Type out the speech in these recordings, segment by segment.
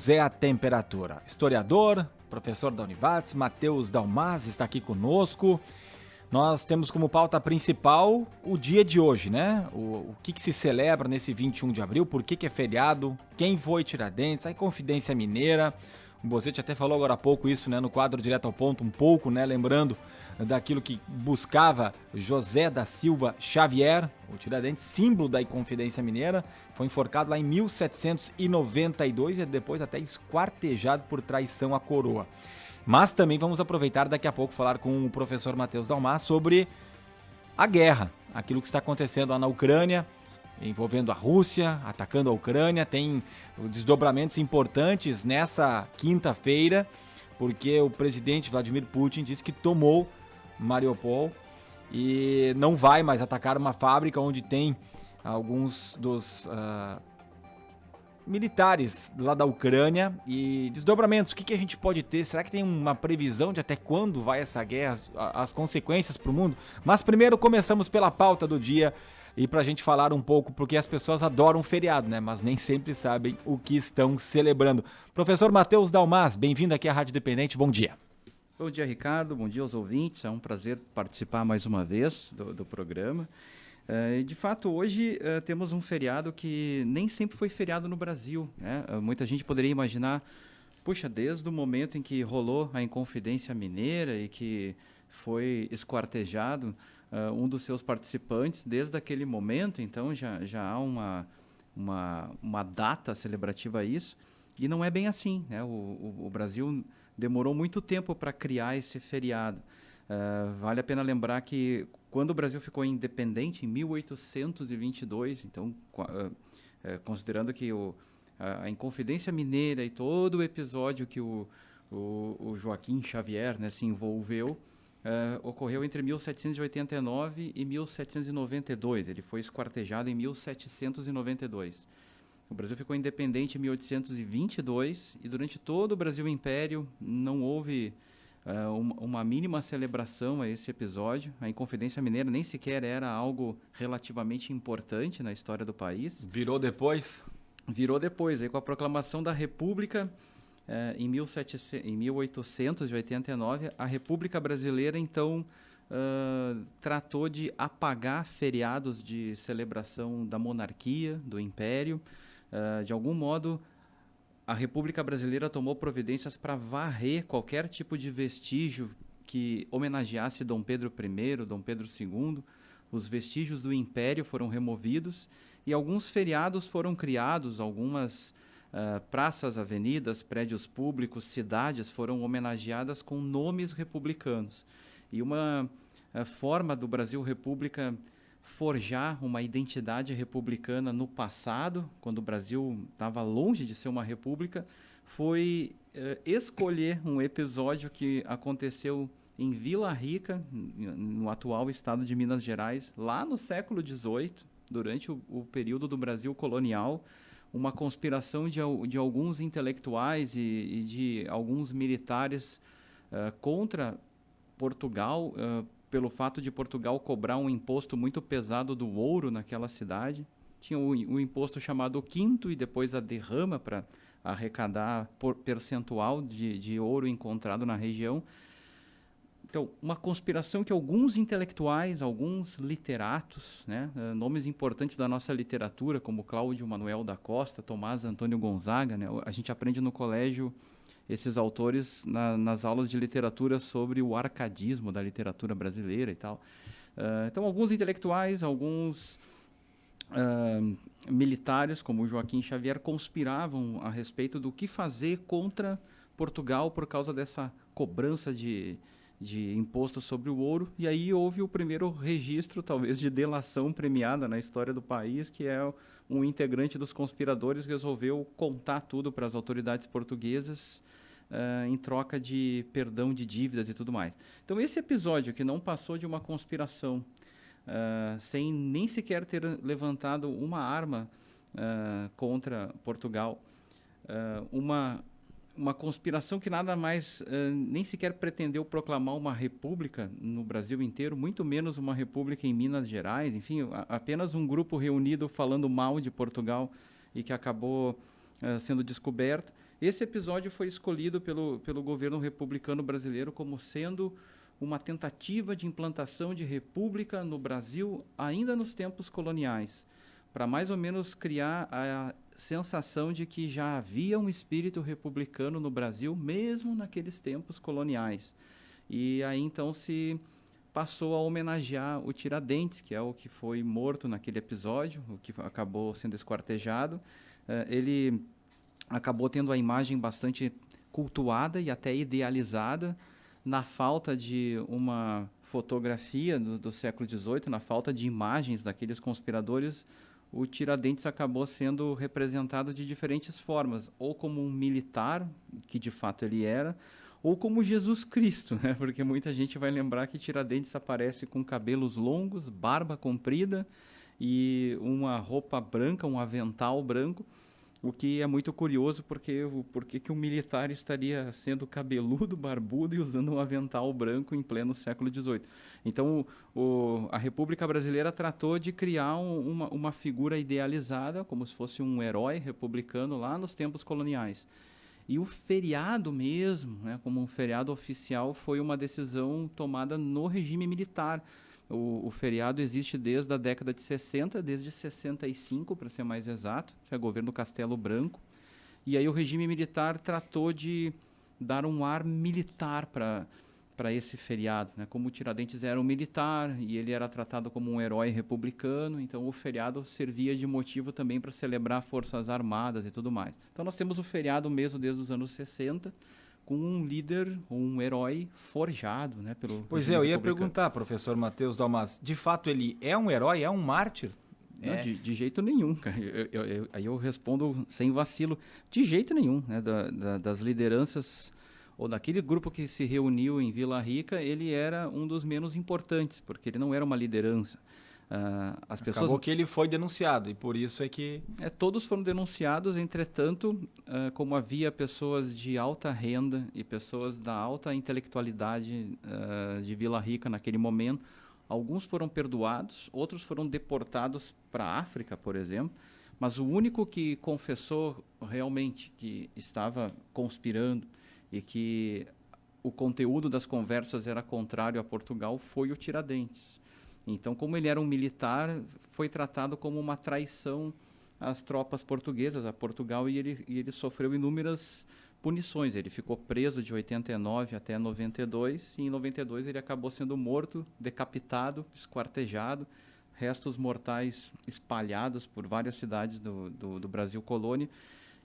é a temperatura? Historiador, professor da Univates, Matheus Dalmas está aqui conosco. Nós temos como pauta principal o dia de hoje, né? O que se celebra nesse 21 de abril, por que é feriado, quem foi Tiradentes, a Inconfidência Mineira. O Bozzetti até falou agora há pouco isso, né, no quadro Direto ao Ponto, um pouco, né, lembrando daquilo que buscava José da Silva Xavier, o Tiradentes, símbolo da Inconfidência Mineira. Foi enforcado lá em 1792 e depois até esquartejado por traição à coroa. Mas também vamos aproveitar daqui a pouco falar com o professor Matheus Dalmas sobre a guerra, aquilo que está acontecendo lá na Ucrânia, envolvendo a Rússia, atacando a Ucrânia. Tem desdobramentos importantes nessa quinta-feira, porque o presidente Vladimir Putin disse que tomou Mariupol e não vai mais atacar uma fábrica onde tem alguns dos militares lá da Ucrânia. E desdobramentos, o que a gente pode ter? Será que tem uma previsão de até quando vai essa guerra, as consequências para o mundo? Mas primeiro começamos pela pauta do dia e para a gente falar um pouco, porque as pessoas adoram feriado, né? Mas nem sempre sabem o que estão celebrando. Professor Matheus Dalmas, bem-vindo aqui à Rádio Independente, bom dia. Bom dia, Ricardo, bom dia aos ouvintes, é um prazer participar mais uma vez do programa. De fato, hoje temos um feriado que nem sempre foi feriado no Brasil, né? Muita gente poderia imaginar, puxa, desde o momento em que rolou a Inconfidência Mineira e que foi esquartejado um dos seus participantes, desde aquele momento, então já há uma data celebrativa a isso, e não é bem assim, né? O Brasil demorou muito tempo para criar esse feriado. Vale a pena lembrar que quando o Brasil ficou independente, em 1822, então, considerando que a Inconfidência Mineira e todo o episódio que o Joaquim Xavier, né, se envolveu, ocorreu entre 1789 e 1792. Ele foi esquartejado em 1792. O Brasil ficou independente em 1822 e durante todo o Brasil Império não houve uma mínima celebração a esse episódio. A Inconfidência Mineira nem sequer era algo relativamente importante na história do país. Virou depois? Virou depois, aí com a proclamação da República em 1889, a República Brasileira então tratou de apagar feriados de celebração da monarquia, do Império. De algum modo, a República Brasileira tomou providências para varrer qualquer tipo de vestígio que homenageasse Dom Pedro I, Dom Pedro II. Os vestígios do Império foram removidos e alguns feriados foram criados, algumas praças, avenidas, prédios públicos, cidades foram homenageadas com nomes republicanos. E uma forma do Brasil República forjar uma identidade republicana no passado, quando o Brasil estava longe de ser uma república, foi escolher um episódio que aconteceu em Vila Rica, no atual estado de Minas Gerais, lá no século XVIII, durante o período do Brasil colonial, uma conspiração de alguns intelectuais e de alguns militares contra Portugal, pelo fato de Portugal cobrar um imposto muito pesado do ouro naquela cidade. Tinha um imposto chamado quinto e depois a derrama para arrecadar percentual de ouro encontrado na região. Então, uma conspiração que alguns intelectuais, alguns literatos, né, nomes importantes da nossa literatura, como Cláudio Manuel da Costa, Tomás Antônio Gonzaga, né, a gente aprende no colégio esses autores nas aulas de literatura sobre o arcadismo da literatura brasileira e tal. Então, alguns intelectuais, alguns militares, como o Joaquim Xavier, conspiravam a respeito do que fazer contra Portugal por causa dessa cobrança de imposto sobre o ouro. E aí houve o primeiro registro, talvez, de delação premiada na história do país, que é um integrante dos conspiradores resolveu contar tudo para as autoridades portuguesas em troca de perdão de dívidas e tudo mais. Então, esse episódio que não passou de uma conspiração, sem nem sequer ter levantado uma arma contra Portugal, uma conspiração que nada mais, nem sequer pretendeu proclamar uma república no Brasil inteiro, muito menos uma república em Minas Gerais, enfim, apenas um grupo reunido falando mal de Portugal e que acabou sendo descoberto. Esse episódio foi escolhido pelo governo republicano brasileiro como sendo uma tentativa de implantação de república no Brasil ainda nos tempos coloniais, para mais ou menos criar a sensação de que já havia um espírito republicano no Brasil, mesmo naqueles tempos coloniais. E aí então se passou a homenagear o Tiradentes, que é o que foi morto naquele episódio, o que acabou sendo esquartejado. Ele acabou tendo a imagem bastante cultuada e até idealizada, na falta de uma fotografia do século XVIII, na falta de imagens daqueles conspiradores. O Tiradentes acabou sendo representado de diferentes formas, ou como um militar, que de fato ele era, ou como Jesus Cristo, né? Porque muita gente vai lembrar que Tiradentes aparece com cabelos longos, barba comprida e uma roupa branca, um avental branco, o que é muito curioso porque que um militar estaria sendo cabeludo, barbudo e usando um avental branco em pleno século XVIII. Então, a República Brasileira tratou de criar uma figura idealizada, como se fosse um herói republicano lá nos tempos coloniais. E o feriado mesmo, né, como um feriado oficial, foi uma decisão tomada no regime militar. O feriado existe desde a década de 60, desde 65, para ser mais exato, que é o governo Castelo Branco. E aí o regime militar tratou de dar um ar militar para esse feriado, né? Como o Tiradentes era um militar e ele era tratado como um herói republicano, então o feriado servia de motivo também para celebrar Forças Armadas e tudo mais. Então nós temos o feriado mesmo desde os anos 60, com um líder, um herói forjado, né, pelo Pois é, eu ia perguntar, professor Matheus Dalmas, de fato ele é um herói, é um mártir? Não, de jeito nenhum, cara. Aí eu respondo sem vacilo, de jeito nenhum, né, das lideranças ou daquele grupo que se reuniu em Vila Rica, ele era um dos menos importantes, porque ele não era uma liderança. As pessoas... Acabou que ele foi denunciado e por isso é que... todos foram denunciados, entretanto, como havia pessoas de alta renda e pessoas da alta intelectualidade de Vila Rica naquele momento, alguns foram perdoados, outros foram deportados para a África, por exemplo, mas o único que confessou realmente que estava conspirando e que o conteúdo das conversas era contrário a Portugal foi o Tiradentes. Então, como ele era um militar, foi tratado como uma traição às tropas portuguesas, a Portugal, e ele sofreu inúmeras punições. Ele ficou preso de 89 até 92, e em 92 ele acabou sendo morto, decapitado, esquartejado, restos mortais espalhados por várias cidades do Brasil colônia.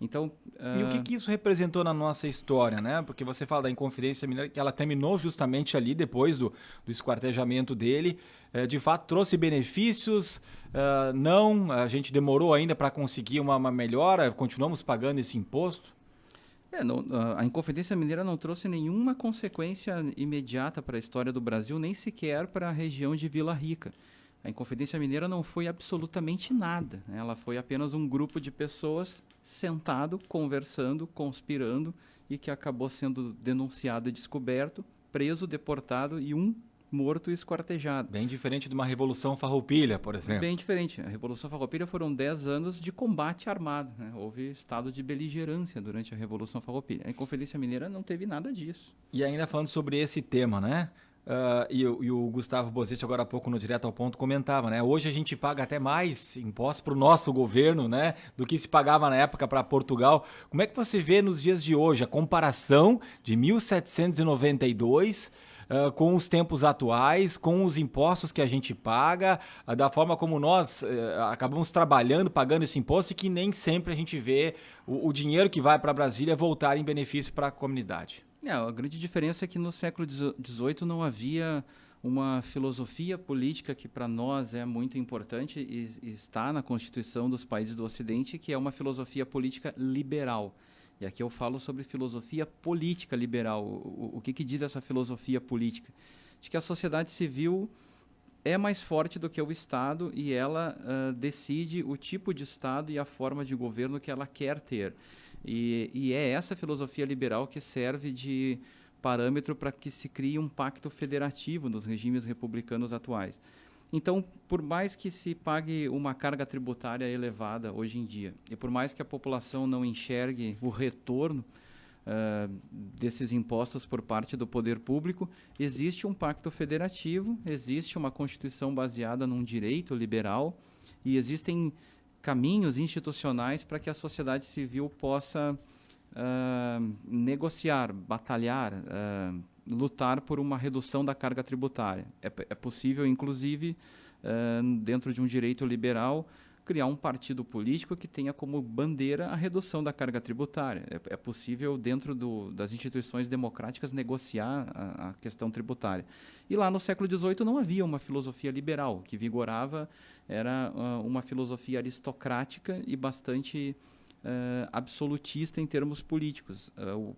Então, E o que isso representou na nossa história, né? Porque você fala da Inconfidência Mineira, que ela terminou justamente ali, depois do esquartejamento dele. De fato, trouxe benefícios? Não, a gente demorou ainda para conseguir uma melhora, continuamos pagando esse imposto? A Inconfidência Mineira não trouxe nenhuma consequência imediata para a história do Brasil, nem sequer para a região de Vila Rica. A Inconfidência Mineira não foi absolutamente nada, né? Ela foi apenas um grupo de pessoas sentado, conversando, conspirando e que acabou sendo denunciado e descoberto, preso, deportado e um morto e esquartejado. Bem diferente de uma Revolução Farroupilha, por exemplo. Bem diferente. A Revolução Farroupilha foram 10 anos de combate armado, né? Houve estado de beligerância durante a Revolução Farroupilha. A Inconfidência Mineira não teve nada disso. E ainda falando sobre esse tema, né? E o Gustavo Bozzetti, agora há pouco no Direto ao Ponto, comentava, né? Hoje a gente paga até mais impostos para o nosso governo, né? Do que se pagava na época para Portugal. Como é que você vê nos dias de hoje a comparação de 1792 com os tempos atuais, com os impostos que a gente paga, da forma como nós acabamos trabalhando, pagando esse imposto e que nem sempre a gente vê o dinheiro que vai para Brasília voltar em benefício para a comunidade? A grande diferença é que no século XVIII não havia uma filosofia política que para nós é muito importante e está na Constituição dos países do Ocidente, que é uma filosofia política liberal. E aqui eu falo sobre filosofia política liberal. O que diz essa filosofia política? De que a sociedade civil é mais forte do que o Estado e ela decide o tipo de Estado e a forma de governo que ela quer ter. E é essa filosofia liberal que serve de parâmetro para que se crie um pacto federativo nos regimes republicanos atuais. Então, por mais que se pague uma carga tributária elevada hoje em dia, e por mais que a população não enxergue o retorno desses impostos por parte do poder público, existe um pacto federativo, existe uma Constituição baseada num direito liberal e existem caminhos institucionais para que a sociedade civil possa negociar, batalhar, lutar por uma redução da carga tributária. É possível, inclusive, dentro de um direito liberal, criar um partido político que tenha como bandeira a redução da carga tributária. É possível, dentro das instituições democráticas, negociar a questão tributária. E lá no século XVIII não havia uma filosofia liberal. O que vigorava era uma filosofia aristocrática e bastante absolutista em termos políticos.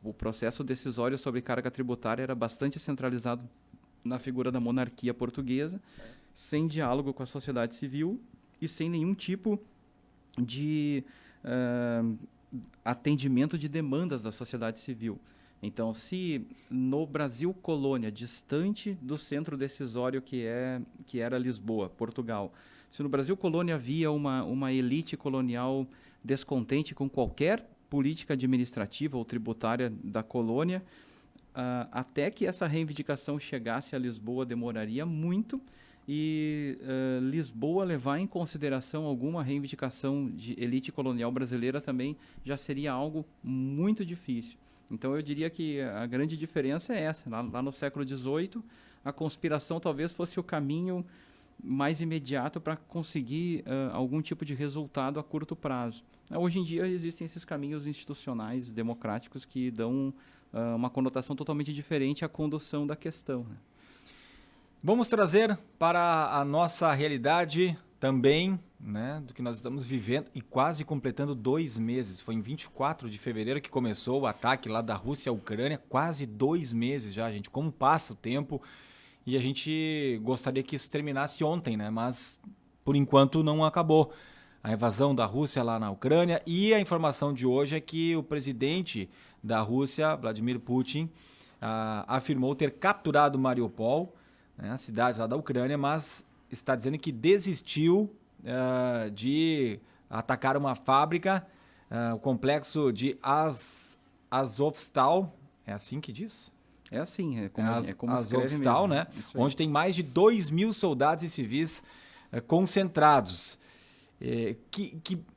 O processo decisório sobre carga tributária era bastante centralizado na figura da monarquia portuguesa, sem diálogo com a sociedade civil e sem nenhum tipo de atendimento de demandas da sociedade civil. Então, se no Brasil colônia, distante do centro decisório que era Lisboa, Portugal, se no Brasil colônia havia uma elite colonial descontente com qualquer política administrativa ou tributária da colônia, até que essa reivindicação chegasse a Lisboa demoraria muito, e Lisboa levar em consideração alguma reivindicação de elite colonial brasileira também já seria algo muito difícil. Então eu diria que a grande diferença é essa. Lá no século XVIII, a conspiração talvez fosse o caminho mais imediato para conseguir algum tipo de resultado a curto prazo. Hoje em dia existem esses caminhos institucionais, democráticos, que dão uma conotação totalmente diferente à condução da questão, né? Vamos trazer para a nossa realidade também, né, do que nós estamos vivendo e quase completando 2 meses. Foi em 24 de fevereiro que começou o ataque lá da Rússia à Ucrânia, quase 2 meses já, gente. Como passa o tempo, e a gente gostaria que isso terminasse ontem, né, mas por enquanto não acabou. A invasão da Rússia lá na Ucrânia, e a informação de hoje é que o presidente da Rússia, Vladimir Putin, afirmou ter capturado Mariupol, a cidade lá da Ucrânia, mas está dizendo que desistiu de atacar uma fábrica, o complexo de Azovstal, é assim que diz? É assim, é como Azovstal, né? Onde tem mais de 2.000 soldados e civis concentrados.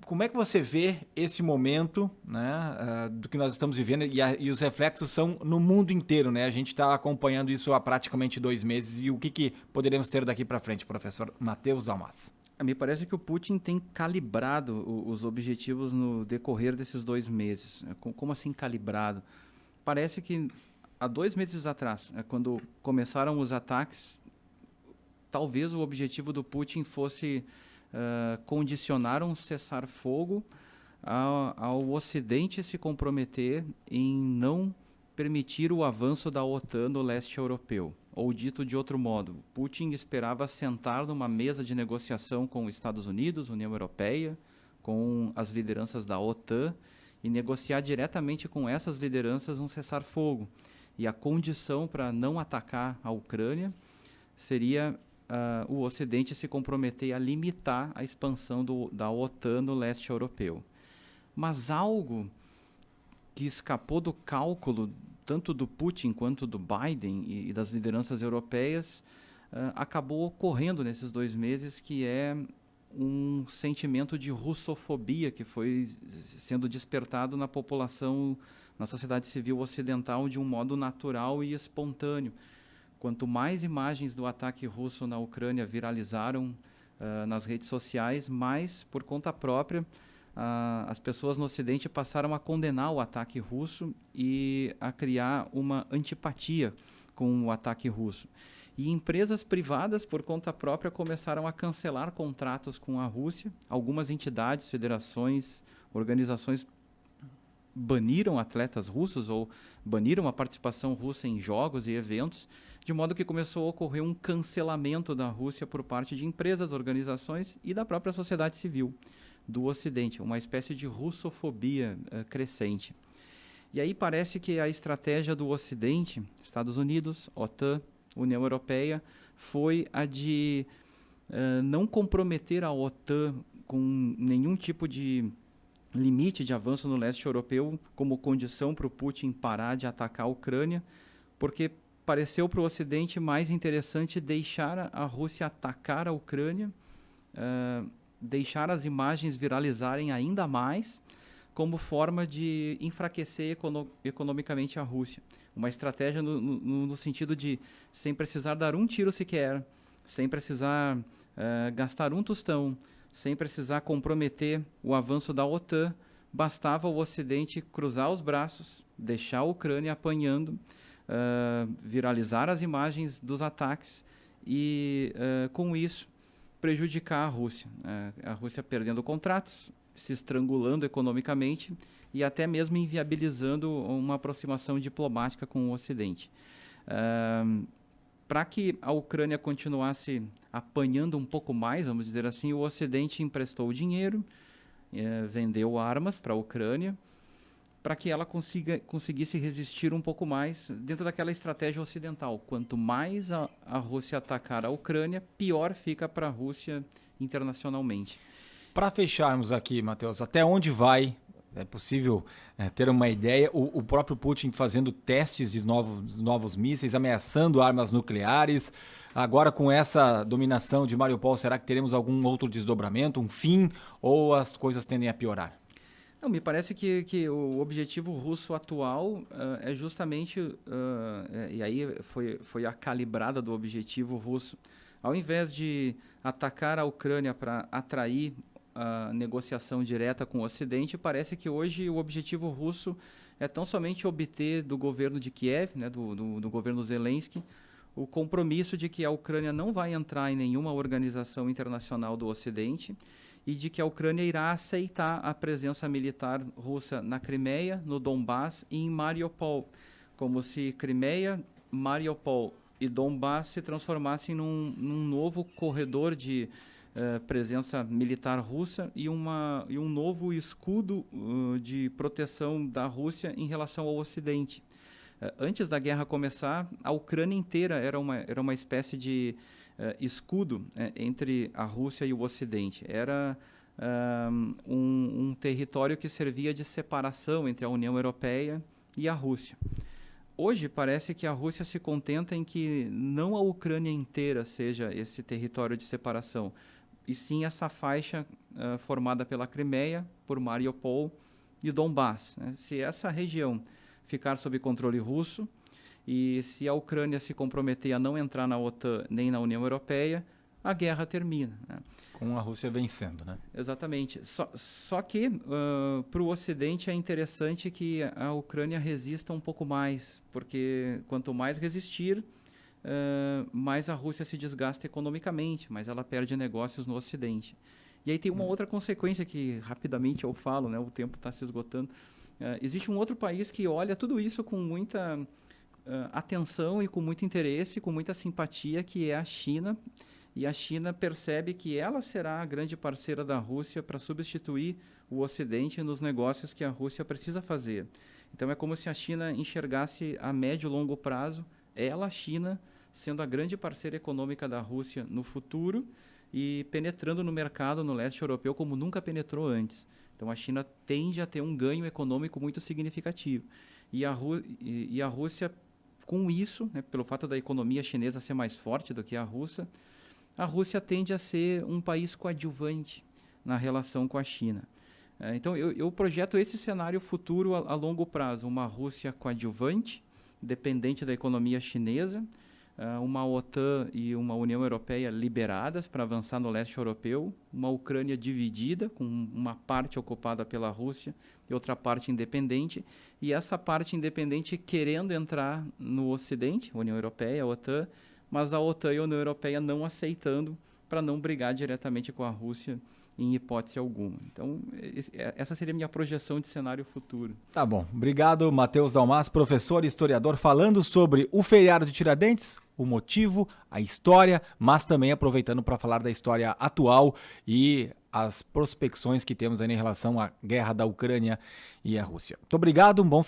Como é que você vê esse momento, né, do que nós estamos vivendo, e os reflexos são no mundo inteiro, né? A gente está acompanhando isso há praticamente 2 meses, e o que poderemos ter daqui para frente, professor Matheus Dalmas? Me parece que o Putin tem calibrado os objetivos no decorrer desses 2 meses. Como assim calibrado? Parece que há 2 meses atrás, quando começaram os ataques, talvez o objetivo do Putin fosse condicionar um cessar-fogo ao Ocidente se comprometer em não permitir o avanço da OTAN no leste europeu. Ou dito de outro modo, Putin esperava sentar numa mesa de negociação com os Estados Unidos, União Europeia, com as lideranças da OTAN, e negociar diretamente com essas lideranças um cessar-fogo. E a condição para não atacar a Ucrânia seria o Ocidente se comprometer a limitar a expansão da OTAN no leste europeu. Mas algo que escapou do cálculo tanto do Putin quanto do Biden e das lideranças europeias acabou ocorrendo nesses 2 meses, que é um sentimento de russofobia que foi sendo despertado na população, na sociedade civil ocidental, de um modo natural e espontâneo. Quanto mais imagens do ataque russo na Ucrânia viralizaram nas redes sociais, mais, por conta própria, as pessoas no Ocidente passaram a condenar o ataque russo e a criar uma antipatia com o ataque russo. E empresas privadas, por conta própria, começaram a cancelar contratos com a Rússia. Algumas entidades, federações, organizações baniram atletas russos ou baniram a participação russa em jogos e eventos, de modo que começou a ocorrer um cancelamento da Rússia por parte de empresas, organizações e da própria sociedade civil do Ocidente, uma espécie de russofobia crescente. E aí parece que a estratégia do Ocidente, Estados Unidos, OTAN, União Europeia, foi a de não comprometer a OTAN com nenhum tipo de limite de avanço no leste europeu como condição para o Putin parar de atacar a Ucrânia, porque pareceu para o Ocidente mais interessante deixar a Rússia atacar a Ucrânia, deixar as imagens viralizarem ainda mais, como forma de enfraquecer economicamente a Rússia. Uma estratégia no sentido de, sem precisar dar um tiro sequer, sem precisar gastar um tostão, sem precisar comprometer o avanço da OTAN, bastava o Ocidente cruzar os braços, deixar a Ucrânia apanhando, viralizar as imagens dos ataques e, com isso, prejudicar a Rússia. A Rússia perdendo contratos, se estrangulando economicamente e até mesmo inviabilizando uma aproximação diplomática com o Ocidente. Para que a Ucrânia continuasse apanhando um pouco mais, vamos dizer assim, o Ocidente emprestou dinheiro, vendeu armas para a Ucrânia, para que ela conseguisse resistir um pouco mais dentro daquela estratégia ocidental. Quanto mais a Rússia atacar a Ucrânia, pior fica para a Rússia internacionalmente. Para fecharmos aqui, Matheus, até onde vai? É possível ter uma ideia? O próprio Putin fazendo testes de novos mísseis, ameaçando armas nucleares. Agora, com essa dominação de Mariupol, será que teremos algum outro desdobramento, um fim, ou as coisas tendem a piorar? Não, me parece que o objetivo russo atual é justamente, e aí foi a calibrada do objetivo russo. Ao invés de atacar a Ucrânia para atrair a negociação direta com o Ocidente, parece que hoje o objetivo russo é tão somente obter do governo de Kiev, né, do governo Zelensky, o compromisso de que a Ucrânia não vai entrar em nenhuma organização internacional do Ocidente e de que a Ucrânia irá aceitar a presença militar russa na Crimeia, no Donbass e em Mariupol, como se Crimeia, Mariupol e Donbass se transformassem num novo corredor de presença militar russa e um novo escudo de proteção da Rússia em relação ao Ocidente. Antes da guerra começar, a Ucrânia inteira era uma espécie de escudo entre a Rússia e o Ocidente. Era um território que servia de separação entre a União Europeia e a Rússia. Hoje parece que a Rússia se contenta em que não a Ucrânia inteira seja esse território de separação, e sim essa faixa formada pela Crimeia, por Mariupol e Donbass. Né? Se essa região ficar sob controle russo e se a Ucrânia se comprometer a não entrar na OTAN nem na União Europeia, a guerra termina. Né? Com a Rússia vencendo, né? Exatamente. Só que para o Ocidente é interessante que a Ucrânia resista um pouco mais, porque quanto mais resistir, mais a Rússia se desgasta economicamente, mais ela perde negócios no Ocidente. E aí tem uma outra consequência que rapidamente eu falo, né? O tempo está se esgotando. Existe um outro país que olha tudo isso com muita atenção e com muito interesse, com muita simpatia, que é a China. E a China percebe que ela será a grande parceira da Rússia para substituir o Ocidente nos negócios que a Rússia precisa fazer. Então é como se a China enxergasse a médio e longo prazo, ela, a China, sendo a grande parceira econômica da Rússia no futuro e penetrando no mercado no leste europeu como nunca penetrou antes. Então a China tende a ter um ganho econômico muito significativo. E a Rússia, com isso, né, pelo fato da economia chinesa ser mais forte do que a Rússia tende a ser um país coadjuvante na relação com a China. Então eu projeto esse cenário futuro a longo prazo, uma Rússia coadjuvante, dependente da economia chinesa, uma OTAN e uma União Europeia liberadas para avançar no leste europeu, uma Ucrânia dividida, com uma parte ocupada pela Rússia e outra parte independente, e essa parte independente querendo entrar no Ocidente, União Europeia, OTAN, mas a OTAN e a União Europeia não aceitando para não brigar diretamente com a Rússia em hipótese alguma. Então, essa seria a minha projeção de cenário futuro. Tá bom. Obrigado, Matheus Dalmas, professor e historiador, falando sobre o feriado de Tiradentes, o motivo, a história, mas também aproveitando para falar da história atual e as prospecções que temos aí em relação à guerra da Ucrânia e a Rússia. Muito obrigado, um bom